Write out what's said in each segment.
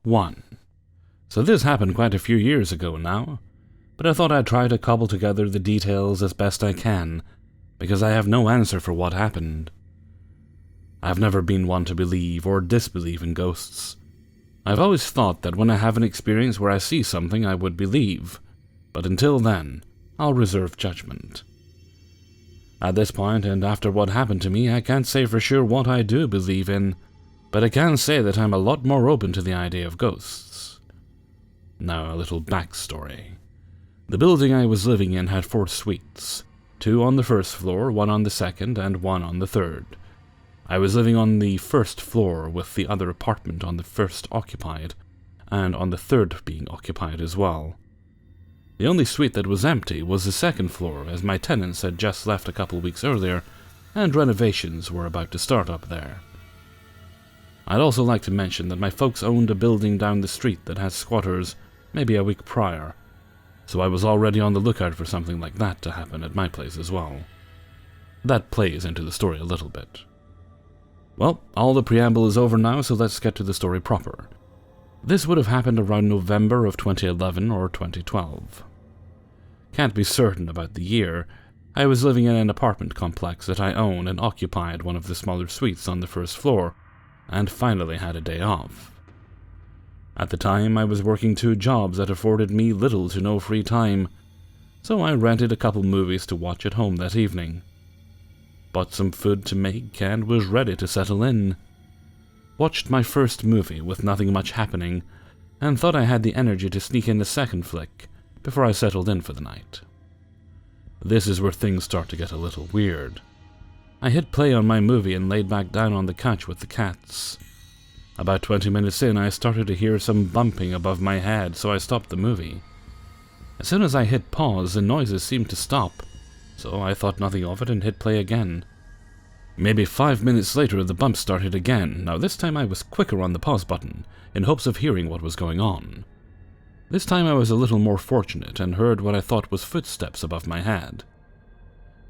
1. So this happened quite a few years ago now, but I thought I'd try to cobble together the details as best I can, because I have no answer for what happened. I've never been one to believe or disbelieve in ghosts. I've always thought that when I have an experience where I see something I would believe, but until then, I'll reserve judgment. At this point, and after what happened to me, I can't say for sure what I do believe in, but I can say that I'm a lot more open to the idea of ghosts. Now, a little backstory. The building I was living in had 4 suites, 2 on the first floor, 1 on the second, and 1 on the third. I was living on the first floor with the other apartment on the first occupied, and on the third being occupied as well. The only suite that was empty was the second floor, as my tenants had just left a couple weeks earlier, and renovations were about to start up there. I'd also like to mention that my folks owned a building down the street that had squatters maybe a week prior, so I was already on the lookout for something like that to happen at my place as well. That plays into the story a little bit. Well, all the preamble is over now, so let's get to the story proper. This would have happened around November of 2011 or 2012. Can't be certain about the year. I was living in an apartment complex that I own and occupied one of the smaller suites on the first floor, and finally had a day off. At the time, I was working 2 jobs that afforded me little to no free time, so I rented a couple movies to watch at home that evening. Bought some food to make and was ready to settle in. Watched my first movie with nothing much happening, and thought I had the energy to sneak in the second flick before I settled in for the night. This is where things start to get a little weird. I hit play on my movie and laid back down on the couch with the cats. About 20 minutes in, I started to hear some bumping above my head, so I stopped the movie. As soon as I hit pause, the noises seemed to stop, so I thought nothing of it and hit play again. Maybe 5 minutes later, the bump started again. Now this time I was quicker on the pause button, in hopes of hearing what was going on. This time I was a little more fortunate and heard what I thought was footsteps above my head.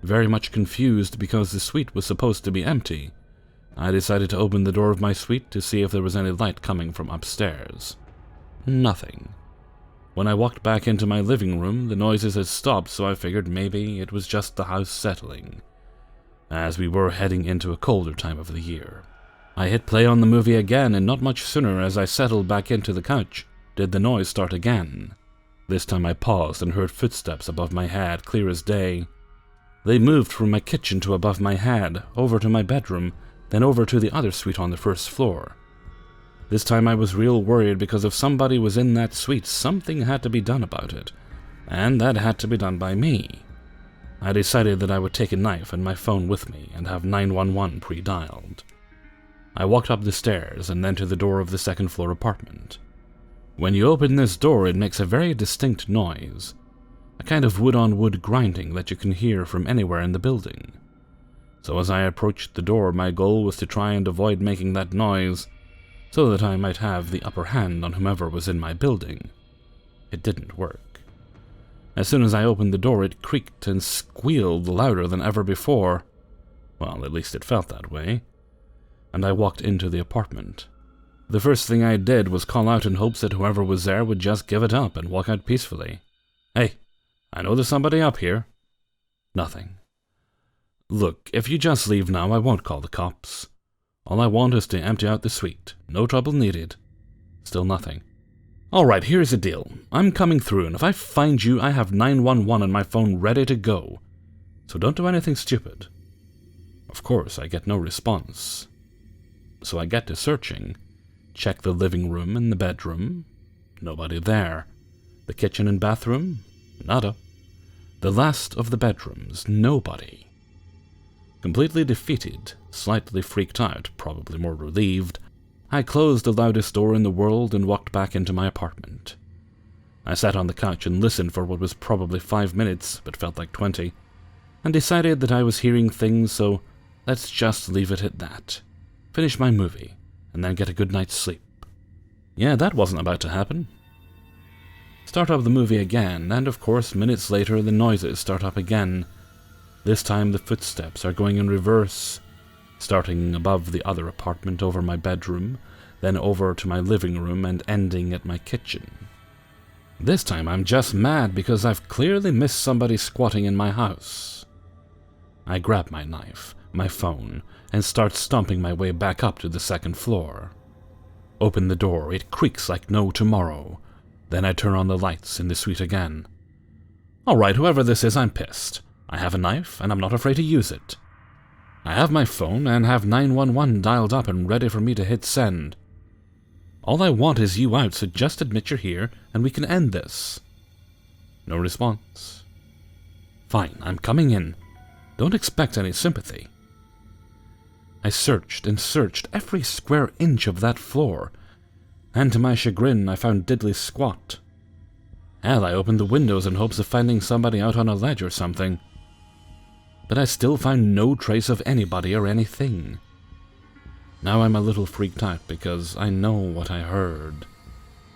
Very much confused because the suite was supposed to be empty, I decided to open the door of my suite to see if there was any light coming from upstairs. Nothing. When I walked back into my living room, the noises had stopped, so I figured maybe it was just the house settling, as we were heading into a colder time of the year. I hit play on the movie again, and not much sooner as I settled back into the couch did the noise start again. This time I paused and heard footsteps above my head, clear as day. They moved from my kitchen to above my head, over to my bedroom, then over to the other suite on the first floor. This time I was real worried because if somebody was in that suite, something had to be done about it, and that had to be done by me. I decided that I would take a knife and my phone with me and have 911 pre-dialed. I walked up the stairs and then to the door of the second floor apartment. When you open this door, it makes a very distinct noise, a kind of wood-on-wood grinding that you can hear from anywhere in the building. So as I approached the door, my goal was to try and avoid making that noise, so that I might have the upper hand on whomever was in my building. It didn't work. As soon as I opened the door, it creaked and squealed louder than ever before. Well, at least it felt that way. And I walked into the apartment. The first thing I did was call out in hopes that whoever was there would just give it up and walk out peacefully. "Hey, I know there's somebody up here." Nothing. "Look, if you just leave now, I won't call the cops. All I want is to empty out the suite. No trouble needed." Still nothing. "Alright, here's the deal. I'm coming through, and if I find you, I have 911 on my phone ready to go. So don't do anything stupid." Of course, I get no response. So I get to searching. Check the living room and the bedroom. Nobody there. The kitchen and bathroom? Nada. The last of the bedrooms? Nobody. Completely defeated, slightly freaked out, probably more relieved, I closed the loudest door in the world and walked back into my apartment. I sat on the couch and listened for what was probably 5 minutes, but felt like 20, and decided that I was hearing things, so let's just leave it at that. Finish my movie, and then get a good night's sleep. Yeah, that wasn't about to happen. Start up the movie again, and of course, minutes later, the noises start up again. This time the footsteps are going in reverse, starting above the other apartment over my bedroom, then over to my living room and ending at my kitchen. This time I'm just mad because I've clearly missed somebody squatting in my house. I grab my knife, my phone, and start stomping my way back up to the second floor. Open the door, it creaks like no tomorrow. Then I turn on the lights in the suite again. Alright, whoever this is, I'm pissed. I have a knife, and I'm not afraid to use it. I have my phone and have 911 dialed up and ready for me to hit send. All I want is you out, so just admit you're here, and we can end this. No response. Fine, I'm coming in. Don't expect any sympathy. I searched and searched every square inch of that floor, and to my chagrin I found diddly squat. Hell, I opened the windows in hopes of finding somebody out on a ledge or something. But I still found no trace of anybody or anything. Now I'm a little freaked out because I know what I heard.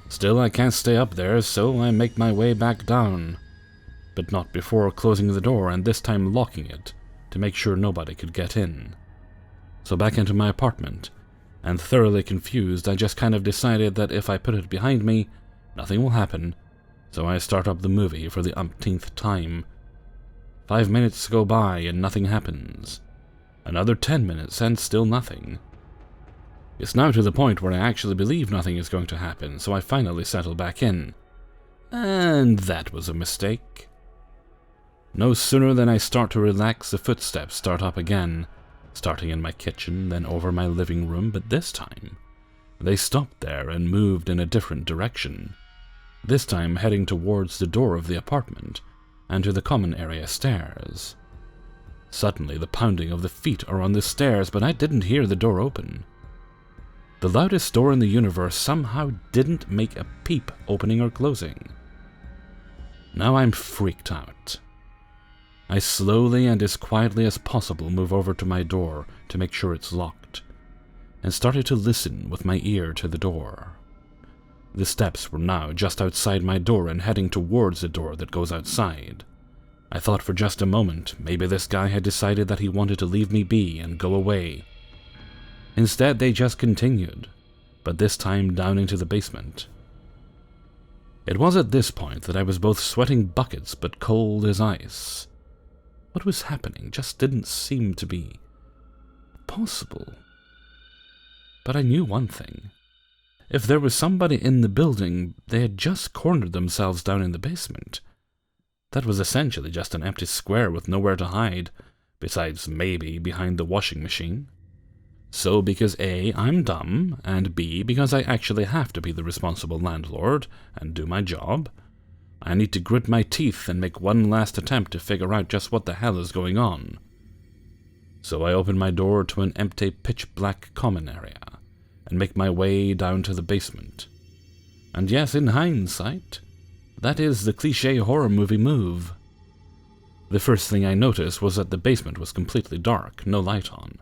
Still, I can't stay up there, so I make my way back down. But not before closing the door and this time locking it to make sure nobody could get in. So back into my apartment, and thoroughly confused, I just kind of decided that if I put it behind me, nothing will happen, so I start up the movie for the umpteenth time. 5 minutes go by and nothing happens. Another 10 minutes and still nothing. It's now to the point where I actually believe nothing is going to happen, so I finally settle back in. And that was a mistake. No sooner than I start to relax, the footsteps start up again, starting in my kitchen, then over my living room, but this time they stopped there and moved in a different direction, this time heading towards the door of the apartment and to the common area stairs. Suddenly the pounding of the feet are on the stairs, but I didn't hear the door open. The loudest door in the universe somehow didn't make a peep opening or closing. Now I'm freaked out. I slowly and as quietly as possible move over to my door to make sure it's locked, and started to listen with my ear to the door. The steps were now just outside my door and heading towards the door that goes outside. I thought for just a moment maybe this guy had decided that he wanted to leave me be and go away. Instead, they just continued, but this time down into the basement. It was at this point that I was both sweating buckets but cold as ice. What was happening just didn't seem to be possible. But I knew one thing. If there was somebody in the building, they had just cornered themselves down in the basement. That was essentially just an empty square with nowhere to hide, besides maybe behind the washing machine. So because A, I'm dumb, and B, because I actually have to be the responsible landlord and do my job, I need to grit my teeth and make one last attempt to figure out just what the hell is going on. So I open my door to an empty pitch-black common area and make my way down to the basement. And yes, in hindsight, that is the cliché horror movie move. The first thing I noticed was that the basement was completely dark, no light on,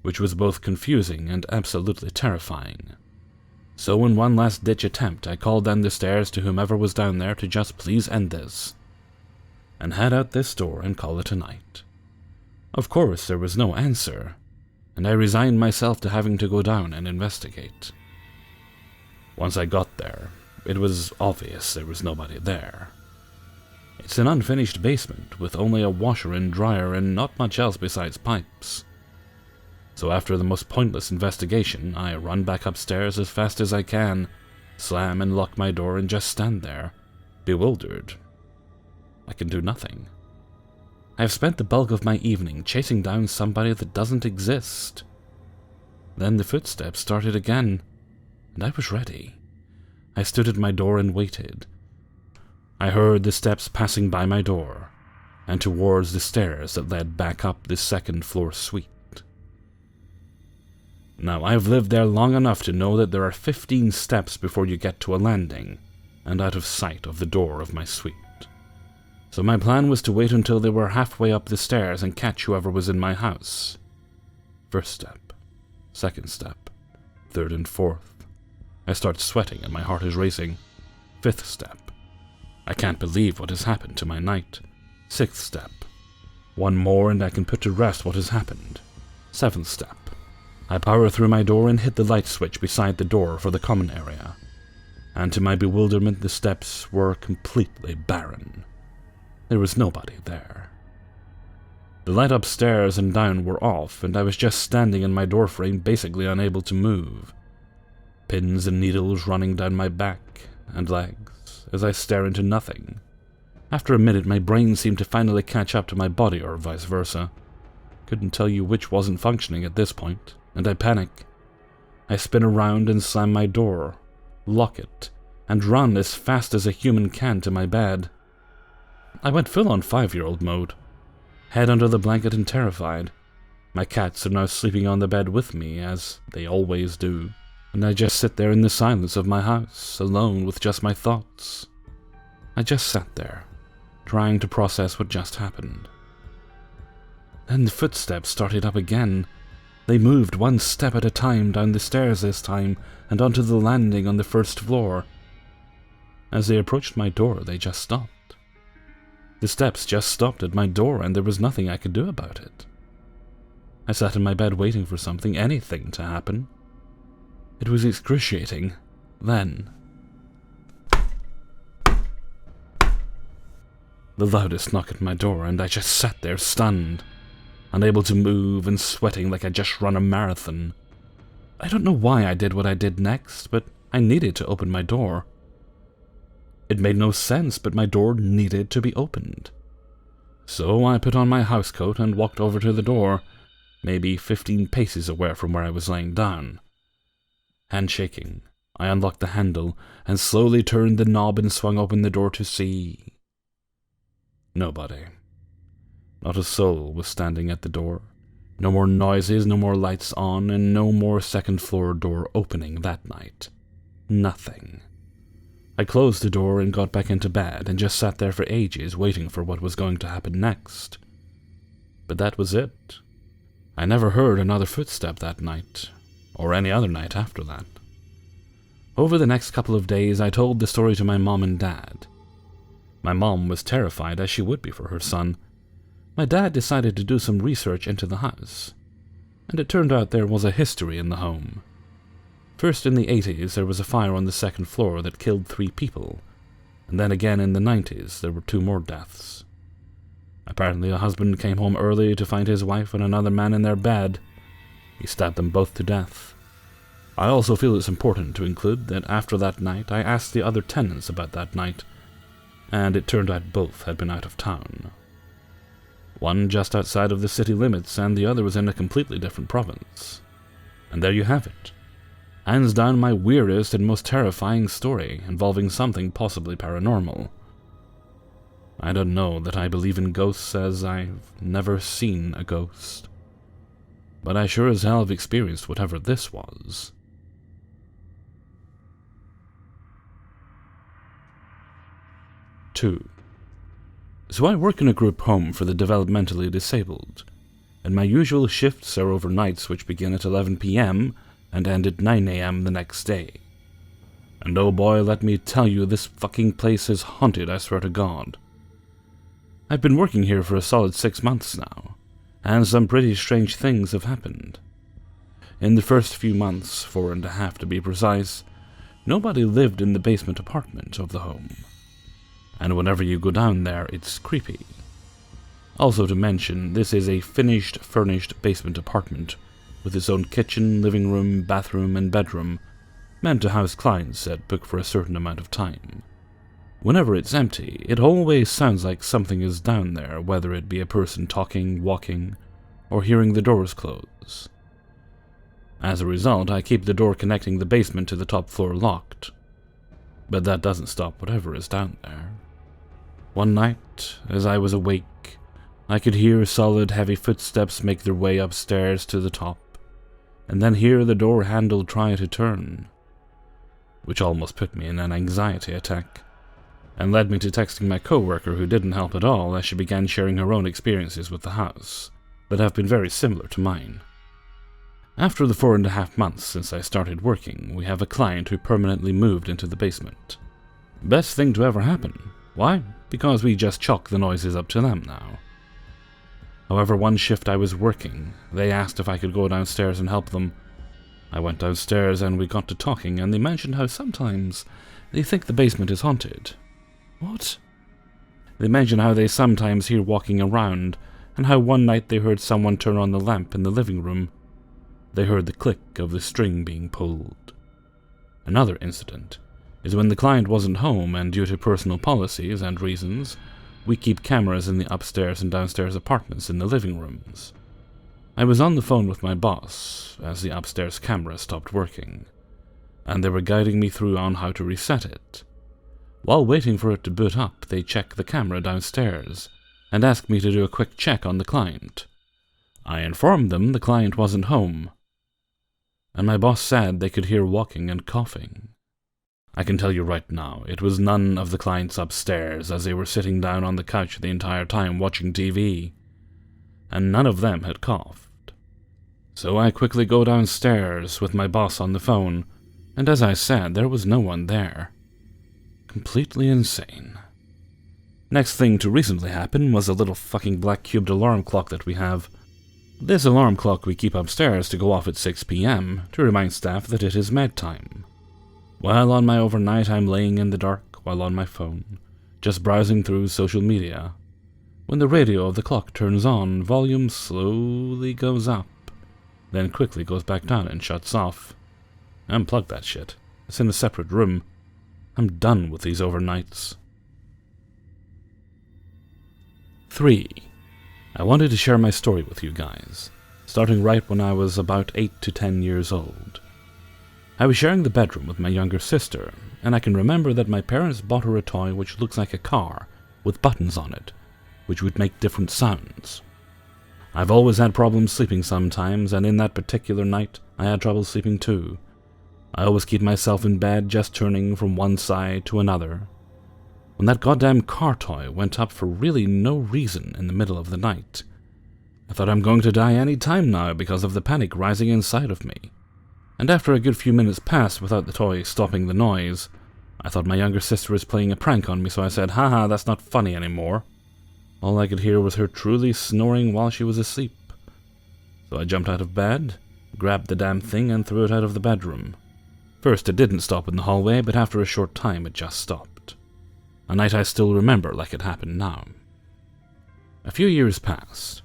which was both confusing and absolutely terrifying. So in one last-ditch attempt, I called down the stairs to whomever was down there to just please end this, and head out this door and call it a night. Of course, there was no answer, and I resigned myself to having to go down and investigate. Once I got there, it was obvious there was nobody there. It's an unfinished basement with only a washer and dryer and not much else besides pipes. So after the most pointless investigation, I run back upstairs as fast as I can, slam and lock my door and just stand there, bewildered. I can do nothing. I have spent the bulk of my evening chasing down somebody that doesn't exist. Then the footsteps started again, and I was ready. I stood at my door and waited. I heard the steps passing by my door, and towards the stairs that led back up the second-floor suite. Now, I've lived there long enough to know that there are 15 steps before you get to a landing, and out of sight of the door of my suite. So my plan was to wait until they were halfway up the stairs and catch whoever was in my house. First step, second step, third and fourth. I start sweating and my heart is racing. Fifth step. I can't believe what has happened to my night. Sixth step. One more and I can put to rest what has happened. Seventh step. I powered through my door and hit the light switch beside the door for the common area, and to my bewilderment the steps were completely barren. There was nobody there. The light upstairs and down were off, and I was just standing in my doorframe, basically unable to move. Pins and needles running down my back and legs as I stare into nothing. After a minute, my brain seemed to finally catch up to my body, or vice versa. Couldn't tell you which wasn't functioning at this point, and I panic. I spin around and slam my door, lock it, and run as fast as a human can to my bed. I went full-on 5-year-old mode, head under the blanket and terrified. My cats are now sleeping on the bed with me, as they always do, and I just sit there in the silence of my house, alone with just my thoughts. I just sat there, trying to process what just happened. Then the footsteps started up again. They moved one step at a time down the stairs this time, and onto the landing on the first floor. As they approached my door, they just stopped. The steps just stopped at my door, and there was nothing I could do about it. I sat in my bed waiting for something, anything, to happen. It was excruciating. Then the loudest knock at my door, and I just sat there stunned, unable to move and sweating like I'd just run a marathon. I don't know why I did what I did next, but I needed to open my door. It made no sense, but my door needed to be opened. So I put on my housecoat and walked over to the door, maybe 15 paces away from where I was laying down. Handshaking, I unlocked the handle and slowly turned the knob and swung open the door to see nobody. Not a soul was standing at the door. No more noises, no more lights on, and no more second-floor door opening that night. Nothing. I closed the door and got back into bed and just sat there for ages waiting for what was going to happen next. But that was it. I never heard another footstep that night, or any other night after that. Over the next couple of days, I told the story to my mom and dad. My mom was terrified, as she would be for her son. My dad decided to do some research into the house, and it turned out there was a history in the home. First, in the 80s, there was a fire on the second floor that killed 3 people, and then again in the 90s, there were 2 more deaths. Apparently, a husband came home early to find his wife and another man in their bed. He stabbed them both to death. I also feel it's important to include that after that night, I asked the other tenants about that night, and it turned out both had been out of town. One just outside of the city limits, and the other was in a completely different province. And there you have it. Hands down my weirdest and most terrifying story, involving something possibly paranormal. I don't know that I believe in ghosts, as I've never seen a ghost. But I sure as hell have experienced whatever this was. 2. So I work in a group home for the developmentally disabled, and my usual shifts are overnights which begin at 11 p.m. and end at 9 a.m. the next day. And oh boy, let me tell you, this fucking place is haunted, I swear to God. I've been working here for a solid 6 months now, and some pretty strange things have happened. In the first few months, 4.5 to be precise, nobody lived in the basement apartment of the home. And whenever you go down there, it's creepy. Also to mention, this is a finished, furnished basement apartment, with its own kitchen, living room, bathroom, and bedroom, meant to house clients that book for a certain amount of time. Whenever it's empty, it always sounds like something is down there, whether it be a person talking, walking, or hearing the doors close. As a result, I keep the door connecting the basement to the top floor locked. But that doesn't stop whatever is down there. One night, as I was awake, I could hear solid, heavy footsteps make their way upstairs to the top, and then hear the door handle try to turn, which almost put me in an anxiety attack, and led me to texting my coworker, who didn't help at all as she began sharing her own experiences with the house, that have been very similar to mine. After the 4.5 months since I started working, we have a client who permanently moved into the basement. Best thing to ever happen. Why? Because we just chalk the noises up to them now. However, one shift I was working, they asked if I could go downstairs and help them. I went downstairs and we got to talking, and they mentioned how sometimes they think the basement is haunted. What? They mentioned how they sometimes hear walking around, and how one night they heard someone turn on the lamp in the living room. They heard the click of the string being pulled. Another incident is when the client wasn't home, and due to personal policies and reasons, we keep cameras in the upstairs and downstairs apartments in the living rooms. I was on the phone with my boss as the upstairs camera stopped working, and they were guiding me through on how to reset it. While waiting for it to boot up, they check the camera downstairs and asked me to do a quick check on the client. I informed them the client wasn't home, and my boss said they could hear walking and coughing. I can tell you right now, it was none of the clients upstairs, as they were sitting down on the couch the entire time watching TV, and none of them had coughed. So I quickly go downstairs with my boss on the phone, and as I said, there was no one there. Completely insane. Next thing to recently happen was a little fucking black cubed alarm clock that we have. This alarm clock we keep upstairs to go off at 6 p.m. to remind staff that it is med time. While on my overnight, I'm laying in the dark while on my phone, just browsing through social media. When the radio of the clock turns on, volume slowly goes up, then quickly goes back down and shuts off. Unplug that shit. It's in a separate room. I'm done with these overnights. 3. I wanted to share my story with you guys, starting right when I was about 8 to 10 years old. I was sharing the bedroom with my younger sister, and I can remember that my parents bought her a toy which looks like a car, with buttons on it, which would make different sounds. I've always had problems sleeping sometimes, and in that particular night, I had trouble sleeping too. I always keep myself in bed just turning from one side to another. When that goddamn car toy went up for really no reason in the middle of the night, I thought I'm going to die any time now because of the panic rising inside of me. And after a good few minutes passed without the toy stopping the noise, I thought my younger sister was playing a prank on me, so I said, "Haha, that's not funny anymore." All I could hear was her truly snoring while she was asleep. So I jumped out of bed, grabbed the damn thing, and threw it out of the bedroom. First, it didn't stop in the hallway, but after a short time, it just stopped. A night I still remember like it happened now. A few years passed.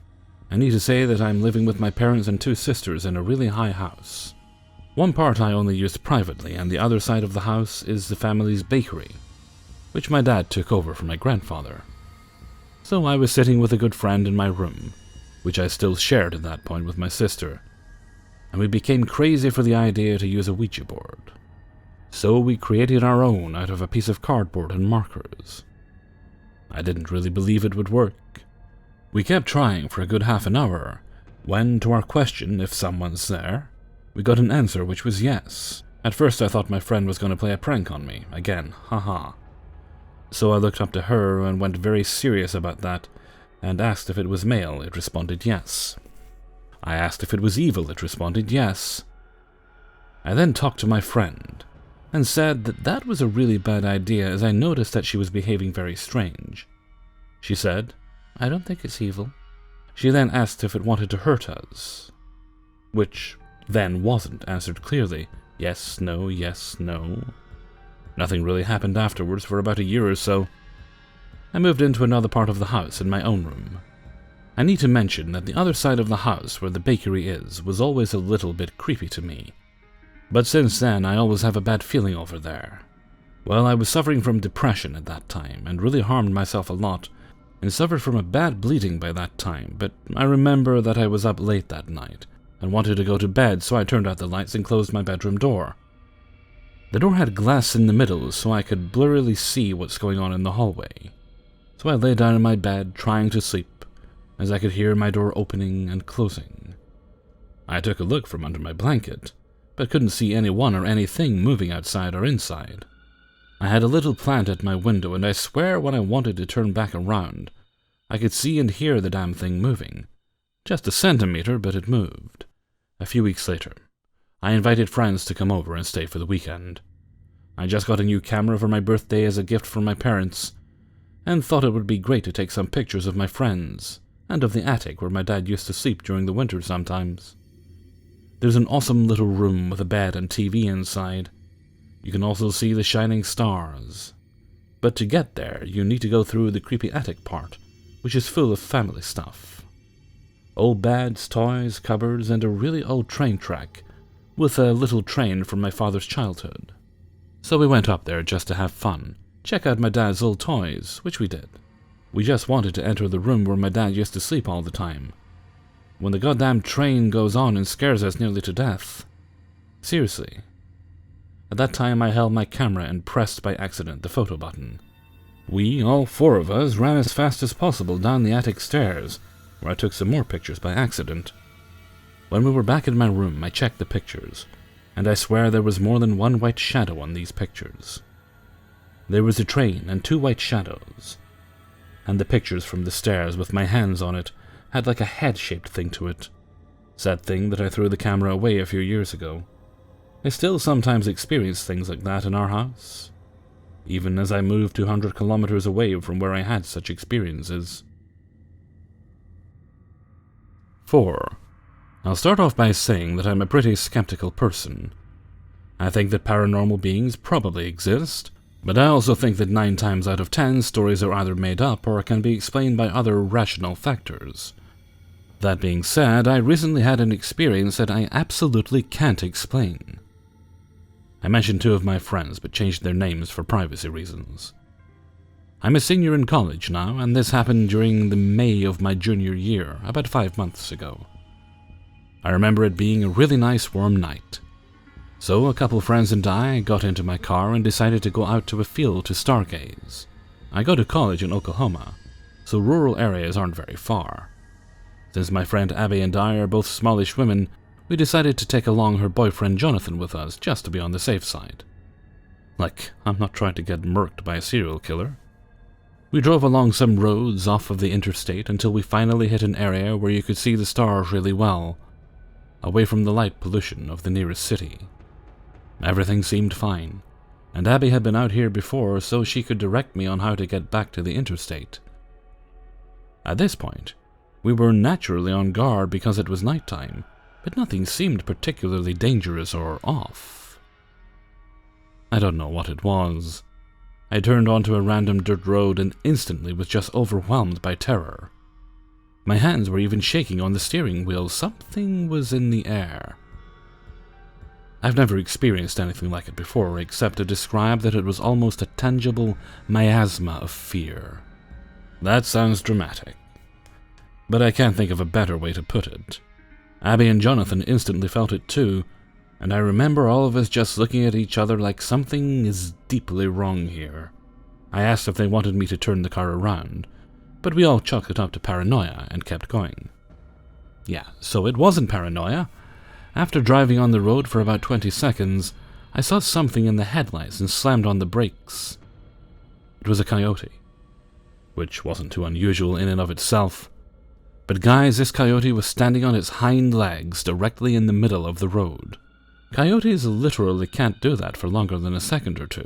I need to say that I'm living with my parents and 2 sisters in a really high house. One part I only used privately, and the other side of the house is the family's bakery, which my dad took over from my grandfather. So I was sitting with a good friend in my room, which I still shared at that point with my sister, and we became crazy for the idea to use a Ouija board. So we created our own out of a piece of cardboard and markers. I didn't really believe it would work. We kept trying for a good half an hour, when, to our question if someone's there, we got an answer which was yes. At first I thought my friend was going to play a prank on me, again, haha. So I looked up to her and went very serious about that, and asked if it was male. It responded yes. I asked if it was evil. It responded yes. I then talked to my friend, and said that that was a really bad idea, as I noticed that she was behaving very strange. She said, "I don't think it's evil." She then asked if it wanted to hurt us, which then wasn't answered clearly. Yes, no, yes, no. Nothing really happened afterwards for about a year or so. I moved into another part of the house in my own room. I need to mention that the other side of the house where the bakery is was always a little bit creepy to me. But since then, I always have a bad feeling over there. Well, I was suffering from depression at that time, and really harmed myself a lot, and suffered from a bad bleeding by that time, but I remember that I was up late that night, and wanted to go to bed, so I turned out the lights and closed my bedroom door. The door had glass in the middle, so I could blurrily see what's going on in the hallway. So I lay down in my bed, trying to sleep, as I could hear my door opening and closing. I took a look from under my blanket, but couldn't see anyone or anything moving outside or inside. I had a little plant at my window, and I swear when I wanted to turn back around, I could see and hear the damn thing moving. Just a centimeter, but it moved. A few weeks later, I invited friends to come over and stay for the weekend. I just got a new camera for my birthday as a gift from my parents, and thought it would be great to take some pictures of my friends, and of the attic where my dad used to sleep during the winter sometimes. There's an awesome little room with a bed and TV inside. You can also see the shining stars. But to get there, you need to go through the creepy attic part, which is full of family stuff. Old beds, toys, cupboards, and a really old train track, with a little train from my father's childhood. So we went up there just to have fun, check out my dad's old toys, which we did. We just wanted to enter the room where my dad used to sleep all the time. When the goddamn train goes on and scares us nearly to death. Seriously. At that time I held my camera and pressed by accident the photo button. We, all 4 of us, ran as fast as possible down the attic stairs, where I took some more pictures by accident. When we were back in my room, I checked the pictures, and I swear there was more than one white shadow on these pictures. There was a train and 2 white shadows, and the pictures from the stairs with my hands on it had like a head-shaped thing to it. Sad thing that I threw the camera away a few years ago. I still sometimes experience things like that in our house, even as I move 200 kilometers away from where I had such experiences. 4. I'll start off by saying that I'm a pretty skeptical person. I think that paranormal beings probably exist, but I also think that 9 times out of 10 stories are either made up or can be explained by other rational factors. That being said, I recently had an experience that I absolutely can't explain. I mentioned 2 of my friends, but changed their names for privacy reasons. I'm a senior in college now, and this happened during the May of my junior year, about 5 months ago. I remember it being a really nice warm night. So a couple friends and I got into my car and decided to go out to a field to stargaze. I go to college in Oklahoma, so rural areas aren't very far. Since my friend Abby and I are both smallish women, we decided to take along her boyfriend Jonathan with us, just to be on the safe side. Like, I'm not trying to get murked by a serial killer. We drove along some roads off of the interstate until we finally hit an area where you could see the stars really well, away from the light pollution of the nearest city. Everything seemed fine, and Abby had been out here before so she could direct me on how to get back to the interstate. At this point, we were naturally on guard because it was nighttime, but nothing seemed particularly dangerous or off. I don't know what it was. I turned onto a random dirt road and instantly was just overwhelmed by terror. My hands were even shaking on the steering wheel. Something was in the air. I've never experienced anything like it before, except to describe that it was almost a tangible miasma of fear. That sounds dramatic, but I can't think of a better way to put it. Abby and Jonathan instantly felt it too, and I remember all of us just looking at each other like something is deeply wrong here. I asked if they wanted me to turn the car around, but we all chalked it up to paranoia and kept going. Yeah, so it wasn't paranoia. After driving on the road for about 20 seconds, I saw something in the headlights and slammed on the brakes. It was a coyote, which wasn't too unusual in and of itself. But guys, this coyote was standing on its hind legs directly in the middle of the road. Coyotes literally can't do that for longer than a second or 2.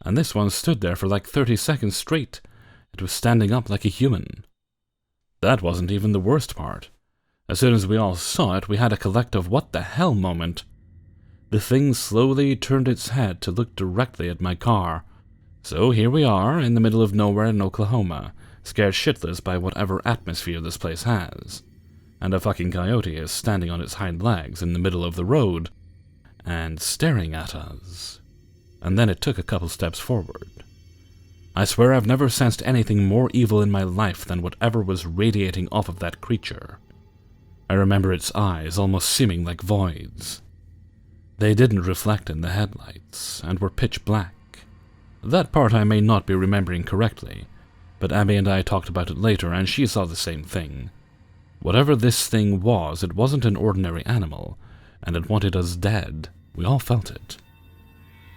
And this one stood there for like 30 seconds straight. It was standing up like a human. That wasn't even the worst part. As soon as we all saw it, we had a collective what the hell moment. The thing slowly turned its head to look directly at my car. So here we are, in the middle of nowhere in Oklahoma, scared shitless by whatever atmosphere this place has. And a fucking coyote is standing on its hind legs in the middle of the road, and staring at us. And then it took a couple steps forward. I swear I've never sensed anything more evil in my life than whatever was radiating off of that creature. I remember its eyes almost seeming like voids. They didn't reflect in the headlights, and were pitch black. That part I may not be remembering correctly, but Abby and I talked about it later, and she saw the same thing. Whatever this thing was, it wasn't an ordinary animal, and it wanted us dead. We all felt it.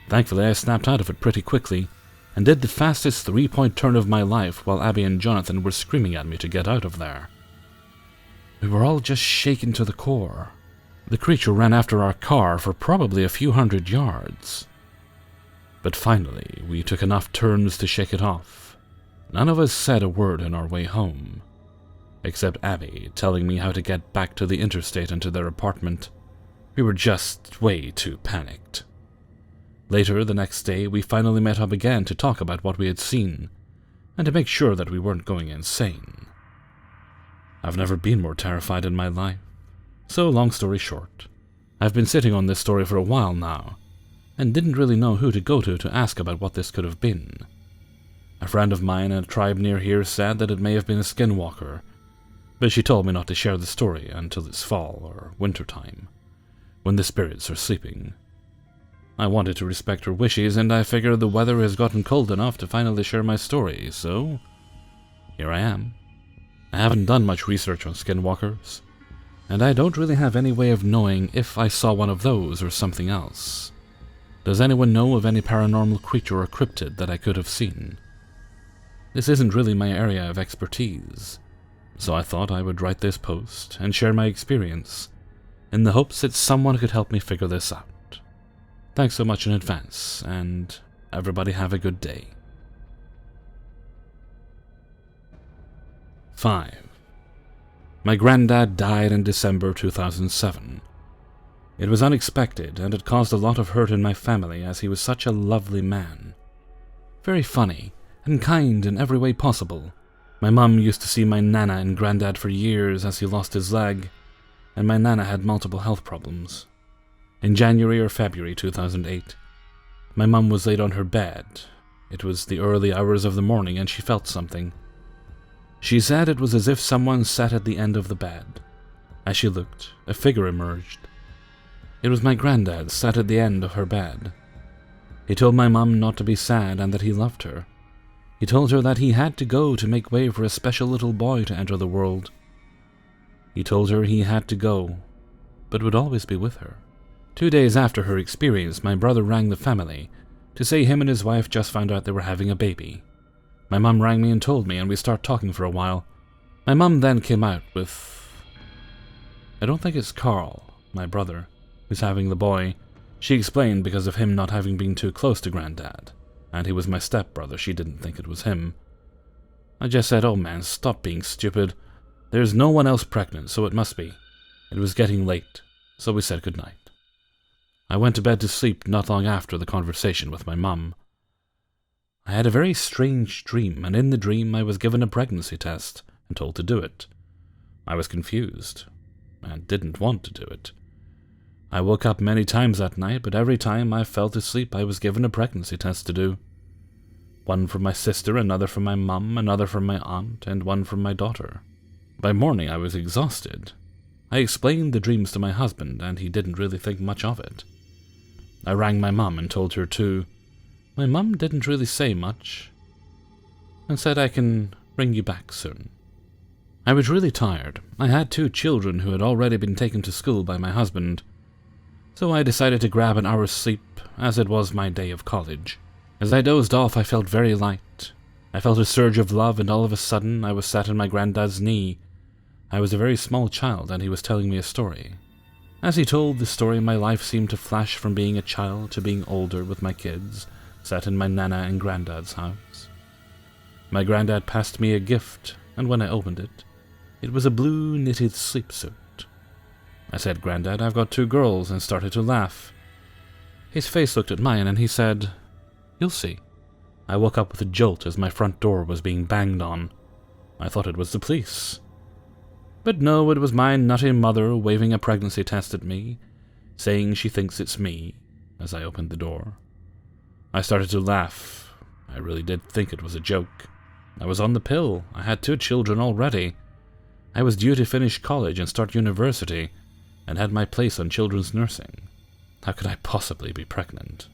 Thankfully, I snapped out of it pretty quickly, and did the fastest 3-point turn of my life while Abby and Jonathan were screaming at me to get out of there. We were all just shaken to the core. The creature ran after our car for probably a few hundred yards. But finally, we took enough turns to shake it off. None of us said a word on our way home. except Abby telling me how to get back to the interstate and to their apartment. We were just way too panicked. Later, the next day, we finally met up again to talk about what we had seen, and to make sure that we weren't going insane. I've never been more terrified in my life. So, long story short, I've been sitting on this story for a while now, and didn't really know who to go to ask about what this could have been. A friend of mine in a tribe near here said that it may have been a skinwalker, but she told me not to share the story until it's fall or winter time, when the spirits are sleeping. I wanted to respect her wishes, and I figured the weather has gotten cold enough to finally share my story, so here I am. I haven't done much research on skinwalkers, and I don't really have any way of knowing if I saw one of those or something else. Does anyone know of any paranormal creature or cryptid that I could have seen? This isn't really my area of expertise, so I thought I would write this post and share my experience, in the hopes that someone could help me figure this out. Thanks so much in advance, and everybody have a good day. 5. My granddad died in December 2007. It was unexpected, and it caused a lot of hurt in my family as he was such a lovely man. Very funny, and kind in every way possible. My mum used to see my nana and granddad for years as he lost his leg, and my nana had multiple health problems. In January or February 2008, my mum was laid on her bed. It was the early hours of the morning and she felt something. She said it was as if someone sat at the end of the bed. As she looked, a figure emerged. It was my granddad sat at the end of her bed. He told my mum not to be sad and that he loved her. He told her that he had to go to make way for a special little boy to enter the world. He told her he had to go, but would always be with her. 2 days after her experience, my brother rang the family to say him and his wife just found out they were having a baby. My mum rang me and told me, and we started talking for a while. My mum then came out with... I don't think it's Carl, my brother, who's having the boy. She explained because of him not having been too close to Granddad, and he was my stepbrother, she didn't think it was him. I just said, "Oh man, stop being stupid. There's no one else pregnant, so it must be." It was getting late, so we said goodnight. I went to bed to sleep not long after the conversation with my mum. I had a very strange dream, and in the dream I was given a pregnancy test and told to do it. I was confused, and didn't want to do it. I woke up many times that night, but every time I fell to sleep I was given a pregnancy test to do. One from my sister, another from my mum, another from my aunt, and one from my daughter. By morning I was exhausted. I explained the dreams to my husband, and he didn't really think much of it. I rang my mum and told her too. My mum didn't really say much, and said I can ring you back soon. I was really tired. I had 2 children who had already been taken to school by my husband, so I decided to grab an hour's sleep, as it was my day of college. As I dozed off, I felt very light. I felt a surge of love, and all of a sudden I was sat on my granddad's knee. I was a very small child, and he was telling me a story. As he told the story, my life seemed to flash from being a child to being older with my kids, sat in my nana and granddad's house. My granddad passed me a gift, and when I opened it, it was a blue knitted sleep suit. I said, "Granddad, I've got 2 girls," and started to laugh. His face looked at mine, and he said, "You'll see." I woke up with a jolt as my front door was being banged on. I thought it was the police. But no, it was my nutty mother waving a pregnancy test at me, saying she thinks it's me, as I opened the door. I started to laugh. I really did think it was a joke. I was on the pill. I had 2 children already. I was due to finish college and start university, and had my place on children's nursing. How could I possibly be pregnant?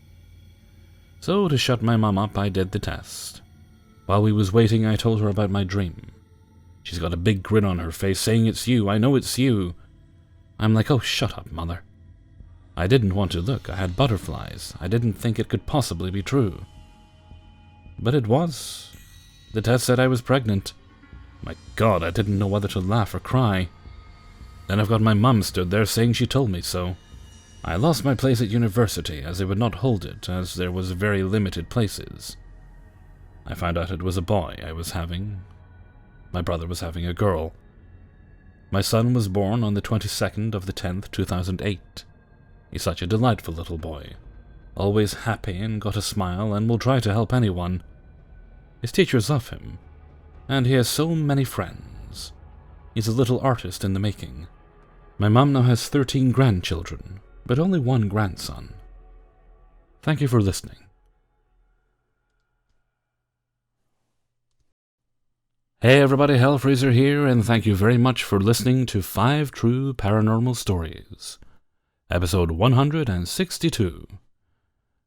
So, to shut my mum up, I did the test. While we was waiting, I told her about my dream. She's got a big grin on her face, saying it's you, I know it's you. I'm like, "Oh, shut up, mother." I didn't want to look, I had butterflies. I didn't think it could possibly be true. But it was. The test said I was pregnant. My God, I didn't know whether to laugh or cry. Then I've got my mum stood there saying she told me so. I lost my place at university, as they would not hold it, as there was very limited places. I found out it was a boy I was having. My brother was having a girl. My son was born on the 22nd of the 10th, 2008. He's such a delightful little boy. Always happy and got a smile and will try to help anyone. His teachers love him, and he has so many friends. He's a little artist in the making. My mum now has 13 grandchildren, but only one grandson. Thank you for listening. Hey everybody, Hellfreezer here, and thank you very much for listening to 5 True Paranormal Stories, episode 162.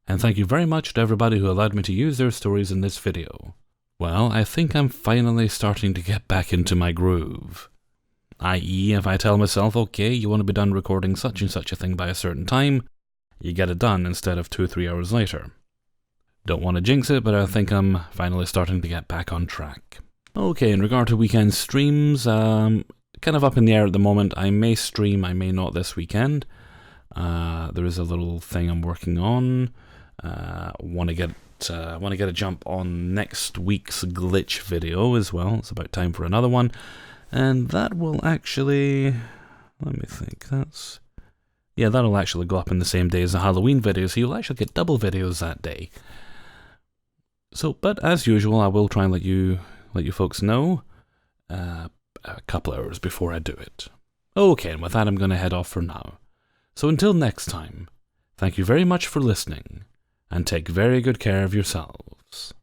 And thank you very much to everybody who allowed me to use their stories in this video. Well, I think I'm finally starting to get back into my groove. I.e., if I tell myself, okay, you want to be done recording such and such a thing by a certain time, you get it done instead of 2 or 3 hours later. Don't want to jinx it, but I think I'm finally starting to get back on track. Okay, in regard to weekend streams, kind of up in the air at the moment. I may stream, I may not this weekend. There is a little thing I'm working on. Want to get a jump on next week's glitch video as well. It's about time for another one. And that will actually, let me think, that'll actually go up in the same day as the Halloween video, so you'll actually get double videos that day. So, but as usual, I will try and let you folks know a couple hours before I do it. Okay, and with that I'm going to head off for now. So until next time, thank you very much for listening, and take very good care of yourselves.